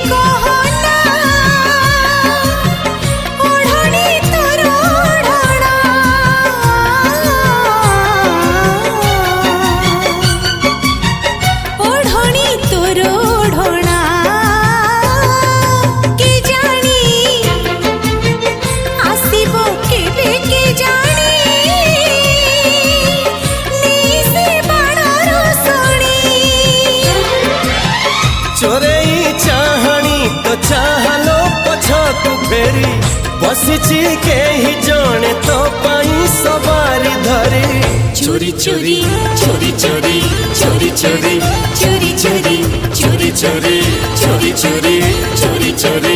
कहना ओढ़णी तोर ओढ़णा ओढ़णी तोर ओढ़णा के जानी आसीबो केबे के जानी निसे बाणर सोणी चोरई चाहणी तो चाहलो पछकु फेरी बसिची केही जणे तो पाई सवारी धरी चोरी चोरी चोरी चोरी चोरी चोरी चोरी चोरी चोरी चोरी चोरी चोरी चोरी चोरी